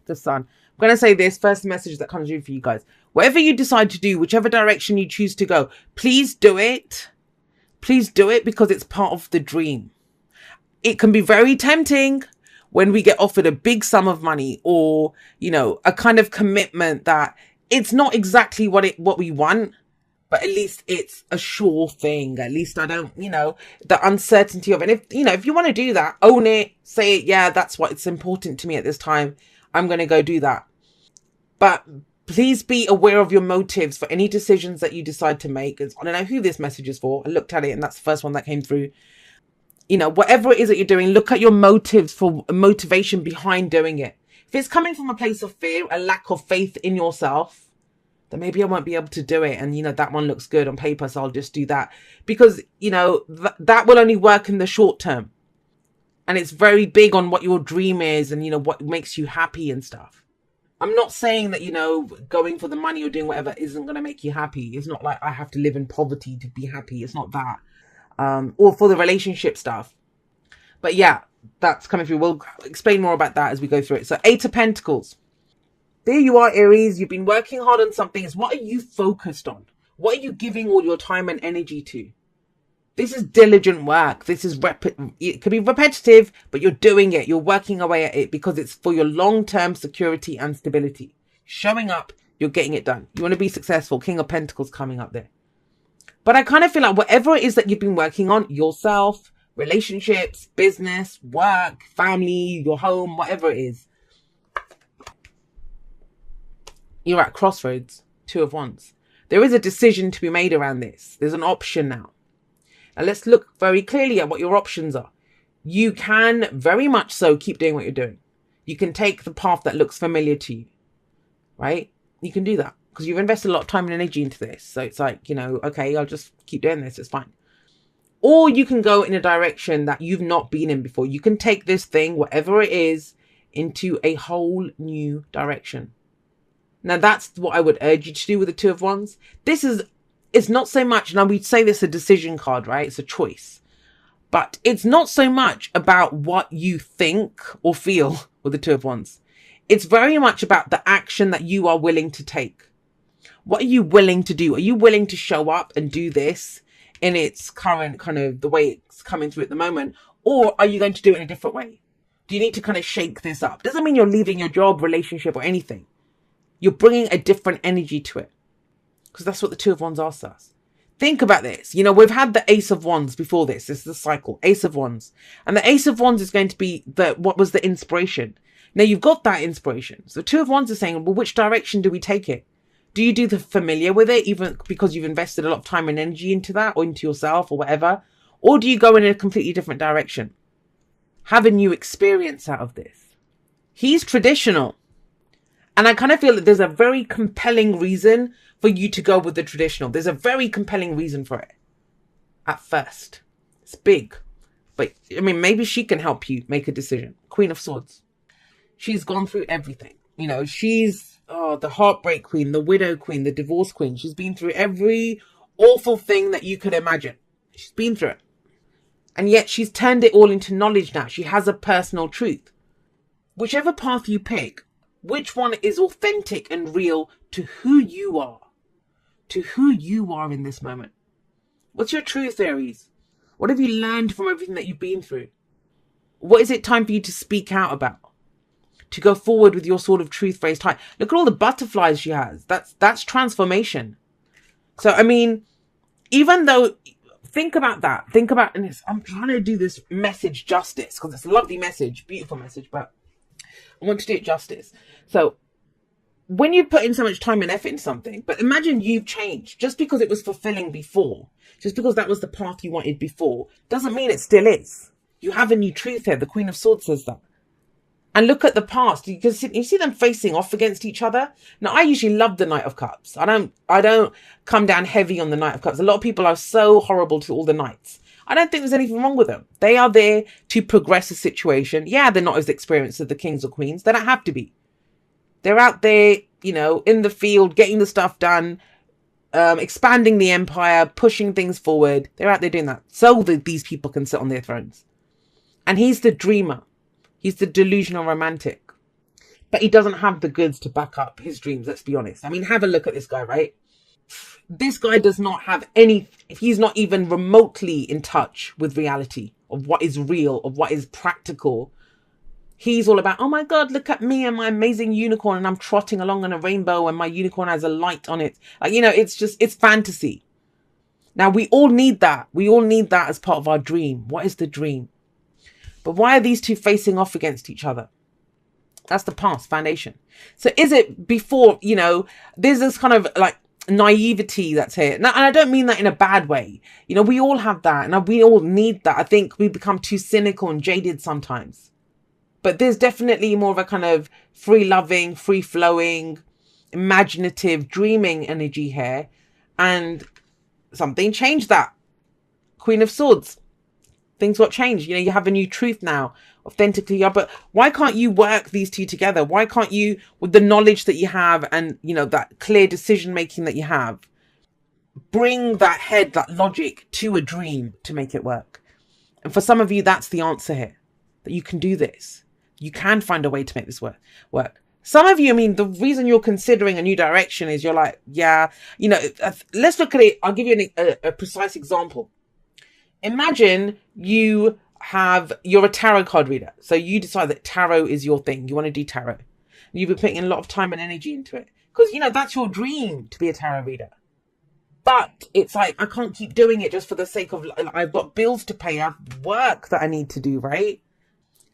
the Sun. I'm going to say this first message that comes through for you guys. Whatever you decide to do, whichever direction you choose to go, please do it. Please do it because it's part of the dream. It can be very tempting when we get offered a big sum of money or, you know, a kind of commitment that it's not exactly what we want, but at least it's a sure thing. At least I don't, you know, the uncertainty of it. If, you know, if you want to do that, own it, say it. Yeah, that's what it's important to me at this time. I'm going to go do that. But please be aware of your motives for any decisions that you decide to make. I don't know who this message is for. I looked at it and that's the first one that came through. You know, whatever it is that you're doing, look at your motives for motivation behind doing it. If it's coming from a place of fear, a lack of faith in yourself, then maybe I won't be able to do it. And, you know, that one looks good on paper, so I'll just do that. Because, you know, that will only work in the short term. And it's very big on what your dream is and, you know, what makes you happy and stuff. I'm not saying that, you know, going for the money or doing whatever isn't going to make you happy. It's not like I have to live in poverty to be happy. It's not that. Or for the relationship stuff. But yeah, that's coming through. We'll explain more about that as we go through it. So 8 of Pentacles. There you are, Aries. You've been working hard on something. What are you focused on? What are you giving all your time and energy to? This is diligent work. This is it could be repetitive, but you're doing it. You're working away at it because it's for your long-term security and stability. Showing up, you're getting it done. You want to be successful. King of Pentacles coming up there. But I kind of feel like whatever it is that you've been working on, yourself, relationships, business, work, family, your home, whatever it is, you're at crossroads. 2 of Wands. There is a decision to be made around this. There's an option now. And let's look very clearly at what your options are. You can very much so keep doing what you're doing. You can take the path that looks familiar to you, right? You can do that because you've invested a lot of time and energy into this. So it's like, you know, okay, I'll just keep doing this. It's fine. Or you can go in a direction that you've not been in before. You can take this thing, whatever it is, into a whole new direction. Now, that's what I would urge you to do with the 2 of Wands. It's not so much, now we'd say this a decision card, right? It's a choice. But it's not so much about what you think or feel with the 2 of Wands. It's very much about the action that you are willing to take. What are you willing to do? Are you willing to show up and do this in its current kind of the way it's coming through at the moment? Or are you going to do it in a different way? Do you need to kind of shake this up? Doesn't mean you're leaving your job, relationship or anything. You're bringing a different energy to it. Because that's what the 2 of Wands asks us. Think about this. You know, we've had the Ace of Wands before this. This is the cycle. Ace of Wands. And the Ace of Wands is going to be what was the inspiration. Now you've got that inspiration. So 2 of Wands is saying, well, which direction do we take it? Do you do the familiar with it, even because you've invested a lot of time and energy into that or into yourself or whatever? Or do you go in a completely different direction? Have a new experience out of this. He's traditional. And I kind of feel that there's a very compelling reason for you to go with the traditional. There's a very compelling reason for it. At first. It's big. But, I mean, maybe she can help you make a decision. Queen of Swords. She's gone through everything. You know, she's the heartbreak queen, the widow queen, the divorce queen. She's been through every awful thing that you could imagine. She's been through it. And yet she's turned it all into knowledge now. She has a personal truth. Whichever path you pick, which one is authentic and real to who you are? To who you are in this moment. What's your truth, Aries? What have you learned from everything that you've been through? What is it time for you to speak out about? To go forward with your sort of truth raised high. Look at all the butterflies she has. That's transformation. So, I mean, even though, think about that. Think about, and I'm trying to do this message justice because it's a lovely message, beautiful message, but I want to do it justice. So, when you put in so much time and effort in something, but imagine you've changed just because it was fulfilling before, just because that was the path you wanted before, doesn't mean it still is. You have a new truth here. The Queen of Swords says that. And look at the past. You see them facing off against each other. Now, I usually love the Knight of Cups. I don't come down heavy on the Knight of Cups. A lot of people are so horrible to all the knights. I don't think there's anything wrong with them. They are there to progress a situation. Yeah, they're not as experienced as the kings or queens. They don't have to be. They're out there, you know, in the field, getting the stuff done, expanding the empire, pushing things forward. They're out there doing that so that these people can sit on their thrones. And he's the dreamer. He's the delusional romantic. But he doesn't have the goods to back up his dreams, let's be honest. I mean, have a look at this guy, right? This guy does not have any, he's not even remotely in touch with reality of what is real, of what is practical. He's all about, oh my God, look at me and my amazing unicorn, and I'm trotting along on a rainbow and my unicorn has a light on it. Like, you know, it's fantasy. Now, we all need that. We all need that as part of our dream. What is the dream? But why are these two facing off against each other? That's the past foundation. So is it before, you know, there's this kind of like naivety that's here. Now, and I don't mean that in a bad way. You know, we all have that and we all need that. I think we become too cynical and jaded sometimes. But there's definitely more of a kind of free-loving, free-flowing, imaginative, dreaming energy here. And something changed that. Queen of Swords. Things got changed. You know, you have a new truth now. Authentically, yeah, but why can't you work these two together? Why can't you, with the knowledge that you have and, you know, that clear decision making that you have, bring that head, that logic to a dream to make it work? And for some of you, that's the answer here, that you can do this. You can find a way to make this work. Some of you, I mean, the reason you're considering a new direction is you're like, yeah, you know, let's look at it. I'll give you a precise example. Imagine you're a tarot card reader. So you decide that tarot is your thing. You want to do tarot. You've been putting a lot of time and energy into it because, you know, that's your dream, to be a tarot reader. But it's like, I can't keep doing it just for the sake of, I've got bills to pay. I have work that I need to do, right?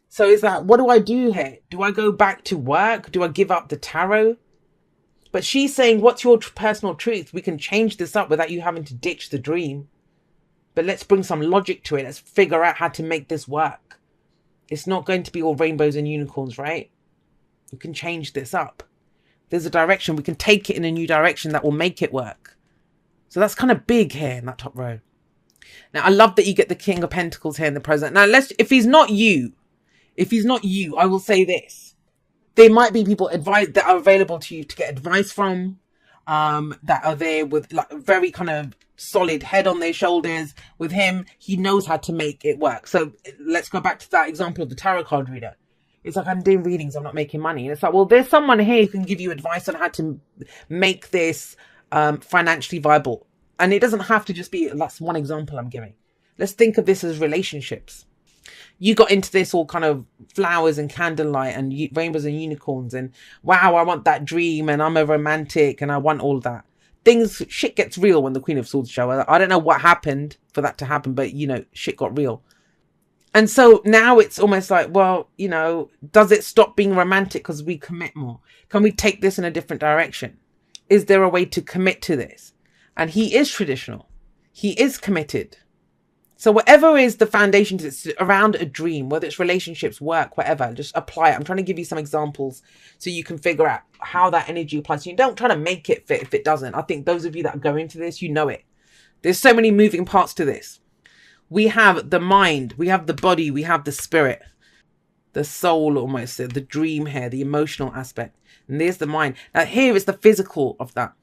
So it's like, what do I do here? Do I go back to work? Do I give up the tarot? But she's saying, what's your personal truth? We can change this up without you having to ditch the dream. But let's bring some logic to it. Let's figure out how to make this work. It's not going to be all rainbows and unicorns, right? We can change this up. There's a direction. We can take it in a new direction that will make it work. So that's kind of big here in that top row. Now, I love that you get the King of Pentacles here in the present. Now, if he's not you, I will say this. There might be people that are available to you to get advice from, that are there with like a very kind of solid head on their shoulders. With him, he knows how to make it work. So let's go back to that example of the tarot card reader. It's like, I'm doing readings, I'm not making money. And it's like, well, there's someone here who can give you advice on how to make this financially viable. And it doesn't have to just be, that's one example I'm giving. Let's think of this as relationships. You got into this all kind of flowers and candlelight and rainbows and unicorns and wow, I want that dream and I'm a romantic and I want all that. Shit gets real when the Queen of Swords show. I don't know what happened for that to happen, but you know, shit got real. And so now it's almost like, well, you know, does it stop being romantic because we commit more? Can we take this in a different direction? Is there a way to commit to this? And he is traditional. He is committed. So whatever is the foundation it's around a dream, whether it's relationships, work, whatever, just apply it. I'm trying to give you some examples so you can figure out how that energy applies to you. Don't try to make it fit if it doesn't. I think those of you that are going into this, you know it. There's so many moving parts to this. We have the mind, we have the body, we have the spirit, the soul almost, the dream here, the emotional aspect. And there's the mind. Now here is the physical of that.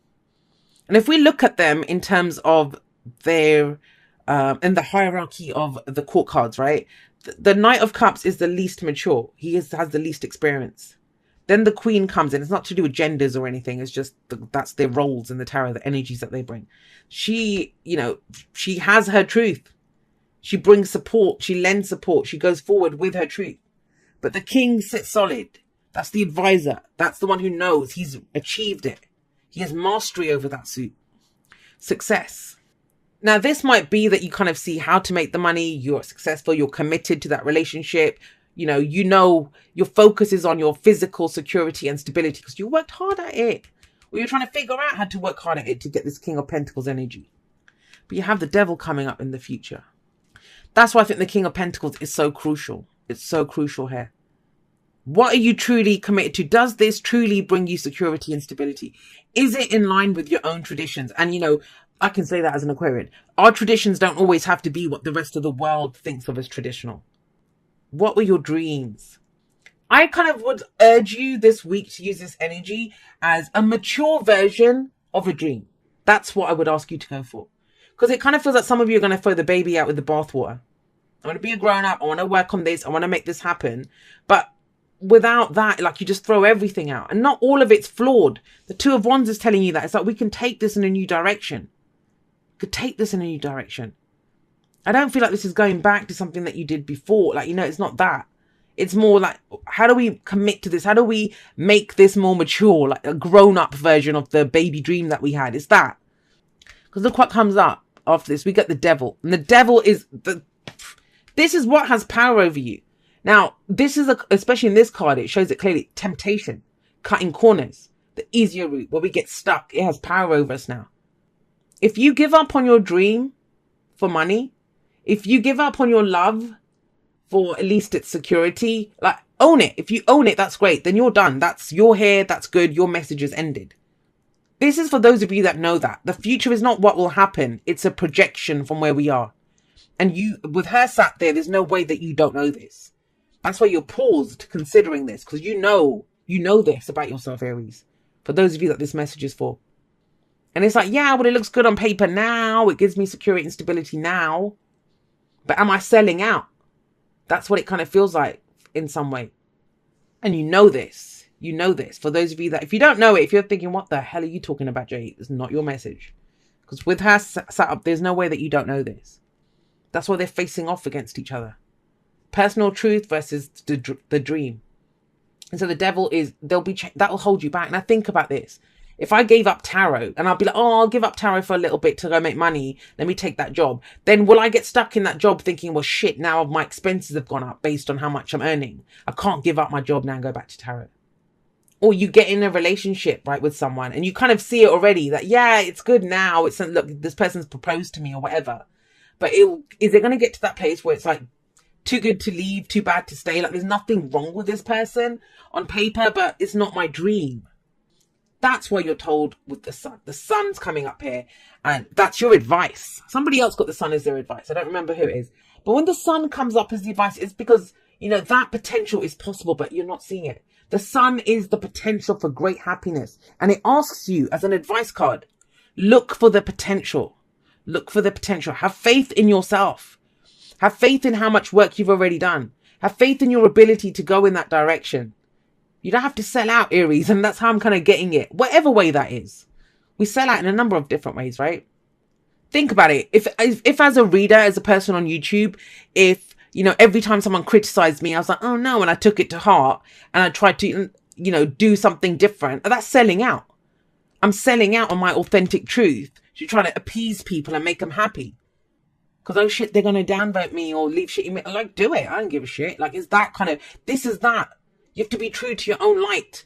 And if we look at them in terms of their... in the hierarchy of the court cards, right? The Knight of Cups is the least mature. He has the least experience. Then the Queen comes in. It's not to do with genders or anything. It's just that's their roles in the tarot, the energies that they bring. She, you know, she has her truth. She brings support. She lends support. She goes forward with her truth. But the King sits solid. That's the advisor. That's the one who knows. He's achieved it. He has mastery over that suit. Success. Now, this might be that you kind of see how to make the money. You're successful. You're committed to that relationship. You know, your focus is on your physical security and stability because you worked hard at it. Or you're trying to figure out how to work hard at it to get this King of Pentacles energy. But you have the Devil coming up in the future. That's why I think the King of Pentacles is so crucial. It's so crucial here. What are you truly committed to? Does this truly bring you security and stability? Is it in line with your own traditions? And, you know, I can say that as an Aquarian. Our traditions don't always have to be what the rest of the world thinks of as traditional. What were your dreams? I kind of would urge you this week to use this energy as a mature version of a dream. That's what I would ask you to go for. Because it kind of feels like some of you are going to throw the baby out with the bathwater. I want to be a grown up. I want to work on this. I want to make this happen. But without that, like, you just throw everything out, and not all of it's flawed. The Two of Wands is telling you that. It's like, we can take this in a new direction. Could take this in a new direction. I don't feel like this is going back to something that you did before. Like, you know, it's not that. It's more like, how do we commit to this? How do we make this more mature, like a grown-up version of the baby dream that we had? It's that. Because look what comes up after this. We get the Devil. And the Devil is this is what has power over you. Now, this is, especially in this card, it shows it clearly. Temptation. Cutting corners. The easier route, where we get stuck. It has power over us now. If you give up on your dream for money, if you give up on your love for at least its security, like, own it. If you own it, that's great. Then you're done. You're here. That's good. Your message is ended. This is for those of you that know that. The future is not what will happen. It's a projection from where we are. And you, with her sat there, there's no way that you don't know this. That's why you're paused considering this, because you know this about yourself, Aries. For those of you that this message is for. And it's like, yeah, well, it looks good on paper now. It gives me security and stability now. But am I selling out? That's what it kind of feels like in some way. And you know this. You know this. For those of you that, if you don't know it, if you're thinking, what the hell are you talking about, Jay? It's not your message. Because with her sat up, there's no way that you don't know this. That's why they're facing off against each other. Personal truth versus the dream. And so the Devil is, that will hold you back. Now think about this. If I gave up tarot and I'll be like, oh, I'll give up tarot for a little bit to go make money. Let me take that job. Then will I get stuck in that job thinking, well, shit, now my expenses have gone up based on how much I'm earning. I can't give up my job now and go back to tarot. Or you get in a relationship, right, with someone and you kind of see it already that, yeah, it's good now. It's, look, this person's proposed to me or whatever. But is it going to get to that place where it's like too good to leave, too bad to stay? Like, there's nothing wrong with this person on paper, but it's not my dream. That's why you're told with the Sun. The Sun's coming up here, and that's your advice. Somebody else got the Sun as their advice. I don't remember who it is. But when the Sun comes up as the advice, it's because, you know, that potential is possible, but you're not seeing it. The Sun is the potential for great happiness. And it asks you as an advice card, look for the potential. Look for the potential. Have faith in yourself. Have faith in how much work you've already done. Have faith in your ability to go in that direction. You don't have to sell out, Aries, and that's how I'm kind of getting it. Whatever way that is. We sell out in a number of different ways, right? Think about it. If as a reader, as a person on YouTube, if, you know, every time someone criticized me, I was like, oh no, and I took it to heart and I tried to, you know, do something different, that's selling out. I'm selling out on my authentic truth to try to appease people and make them happy. Because, oh shit, they're going to downvote me or leave shit in me. Like, do it. I don't give a shit. Like, it's that kind of, this is that. You have to be true to your own light.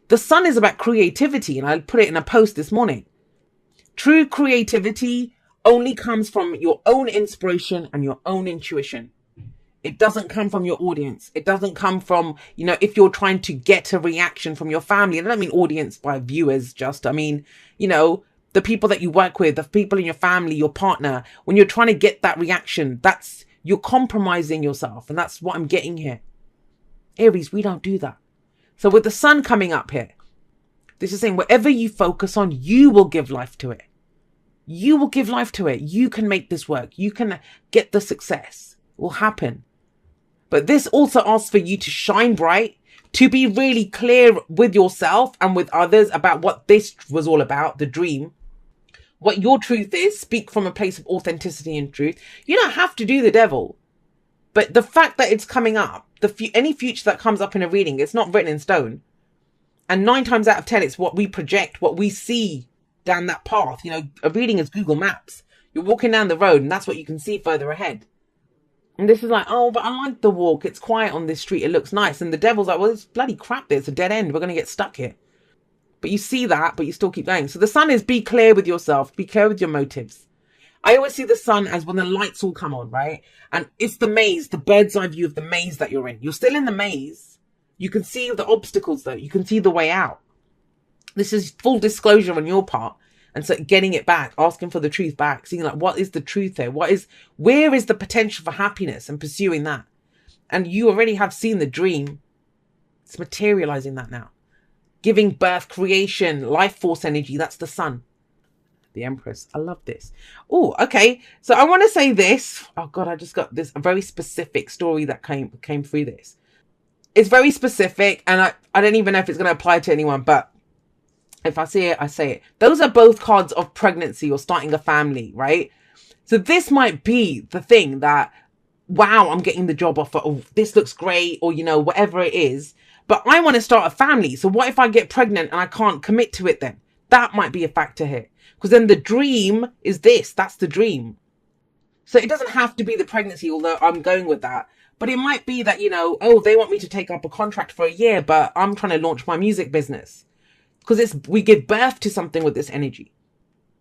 The Sun is about creativity, and I put it in a post this morning. True creativity only comes from your own inspiration and your own intuition. It doesn't come from your audience. It doesn't come from, you know, if you're trying to get a reaction from your family. And I don't mean audience by viewers, just, I mean, you know, the people that you work with, the people in your family, your partner. When you're trying to get that reaction, you're compromising yourself. And that's what I'm getting here. Aries, we don't do that. So with the Sun coming up here, this is saying whatever you focus on, you will give life to it. You will give life to it. You can make this work. You can get the success. It will happen. But this also asks for you to shine bright, to be really clear with yourself and with others about what this was all about, the dream. What your truth is, speak from a place of authenticity and truth. You don't have to do the Devil. But the fact that it's coming up, any future that comes up in a reading, it's not written in stone. And 9 times out of 10, it's what we project, what we see down that path. You know, a reading is Google Maps. You're walking down the road and that's what you can see further ahead. And this is like, oh, but I like the walk. It's quiet on this street. It looks nice. And the Devil's like, well, it's bloody crap there. It's a dead end. We're going to get stuck here. But you see that, but you still keep going. So the Sun is be clear with yourself. Be clear with your motives. I always see the Sun as when the lights all come on, right? And it's the maze, the bird's eye view of the maze that you're in. You're still in the maze. You can see the obstacles though. You can see the way out. This is full disclosure on your part. And so getting it back, asking for the truth back, seeing like, what is the truth here? Where is the potential for happiness and pursuing that? And you already have seen the dream. It's materializing that now. Giving birth, creation, life force energy. That's the Sun. The Empress. I love this. Oh, okay. So I want to say this. Oh God, I just got this a very specific story that came through this. It's very specific, and I don't even know if it's going to apply to anyone, but if I see it, I say it. Those are both cards of pregnancy or starting a family, right? So this might be the thing that, wow, I'm getting the job offer, or this looks great, or, you know, whatever it is. But I want to start a family. So what if I get pregnant and I can't commit to it then? That might be a factor here. Because then the dream is this. That's the dream. So it doesn't have to be the pregnancy, although I'm going with that. But it might be that, you know, oh, they want me to take up a contract for a year, but I'm trying to launch my music business. Because we give birth to something with this energy.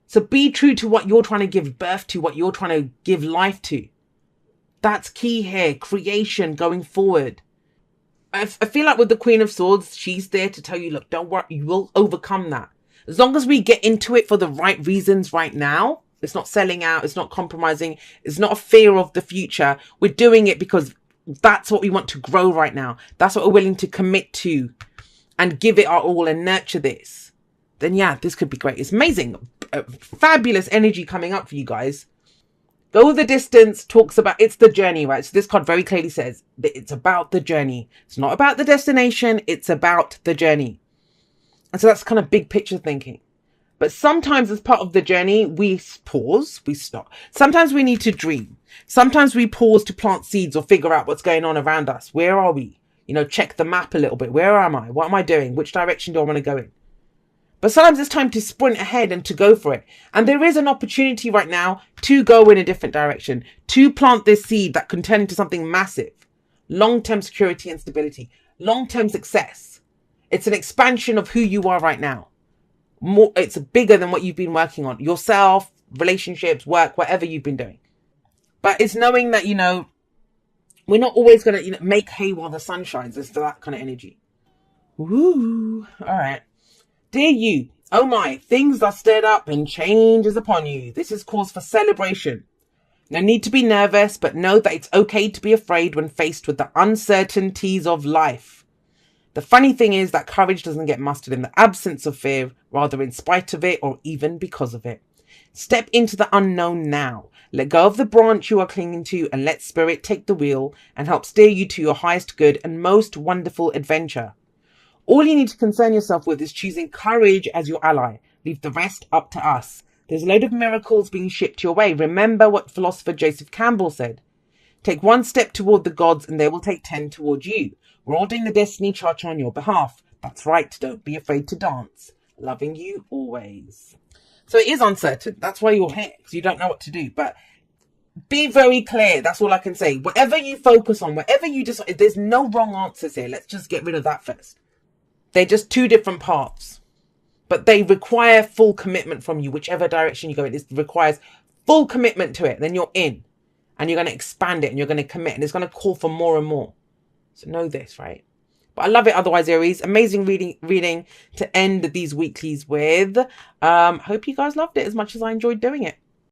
So be true to what you're trying to give birth to, what you're trying to give life to. That's key here. Creation going forward. I feel like with the Queen of Swords, she's there to tell you, look, don't worry, you will overcome that. As long as we get into it for the right reasons right now, it's not selling out, it's not compromising, it's not a fear of the future. We're doing it because that's what we want to grow right now. That's what we're willing to commit to and give it our all and nurture this. Then yeah, this could be great. It's amazing. Fabulous energy coming up for you guys. Go the distance talks about, it's the journey, right? So this card very clearly says that it's about the journey. It's not about the destination. It's about the journey. And so that's kind of big picture thinking. But sometimes as part of the journey, we pause, we stop. Sometimes we need to dream. Sometimes we pause to plant seeds or figure out what's going on around us. Where are we? You know, check the map a little bit. Where am I? What am I doing? Which direction do I want to go in? But sometimes it's time to sprint ahead and to go for it. And there is an opportunity right now to go in a different direction, to plant this seed that can turn into something massive. Long-term security and stability, long-term success. It's an expansion of who you are right now. More, it's bigger than what you've been working on. Yourself, relationships, work, whatever you've been doing. But it's knowing that, you know, we're not always going to, you know, make hay while the sun shines. It's that kind of energy. Woo. All right. Dear you, oh my, things are stirred up and change is upon you. This is cause for celebration. No need to be nervous, but know that it's okay to be afraid when faced with the uncertainties of life. The funny thing is that courage doesn't get mustered in the absence of fear, rather in spite of it or even because of it. Step into the unknown now. Let go of the branch you are clinging to and let spirit take the wheel and help steer you to your highest good and most wonderful adventure. All you need to concern yourself with is choosing courage as your ally. Leave the rest up to us. There's a load of miracles being shipped your way. Remember what philosopher Joseph Campbell said. Take one step toward the gods and they will take 10 toward you. We're all doing the destiny cha-cha on your behalf. That's right. Don't be afraid to dance. Loving you always. So it is uncertain. That's why you're here, because you don't know what to do. But be very clear. That's all I can say. Whatever you focus on, whatever you decide, there's no wrong answers here. Let's just get rid of that first. They're just two different paths, but they require full commitment from you. Whichever direction you go in, it requires full commitment to it. Then you're in and you're going to expand it and you're going to commit and it's going to call for more and more. So know this, right? But I love it. Otherwise, Aries, amazing reading to end these weeklies with. Hope you guys loved it as much as I enjoyed doing it.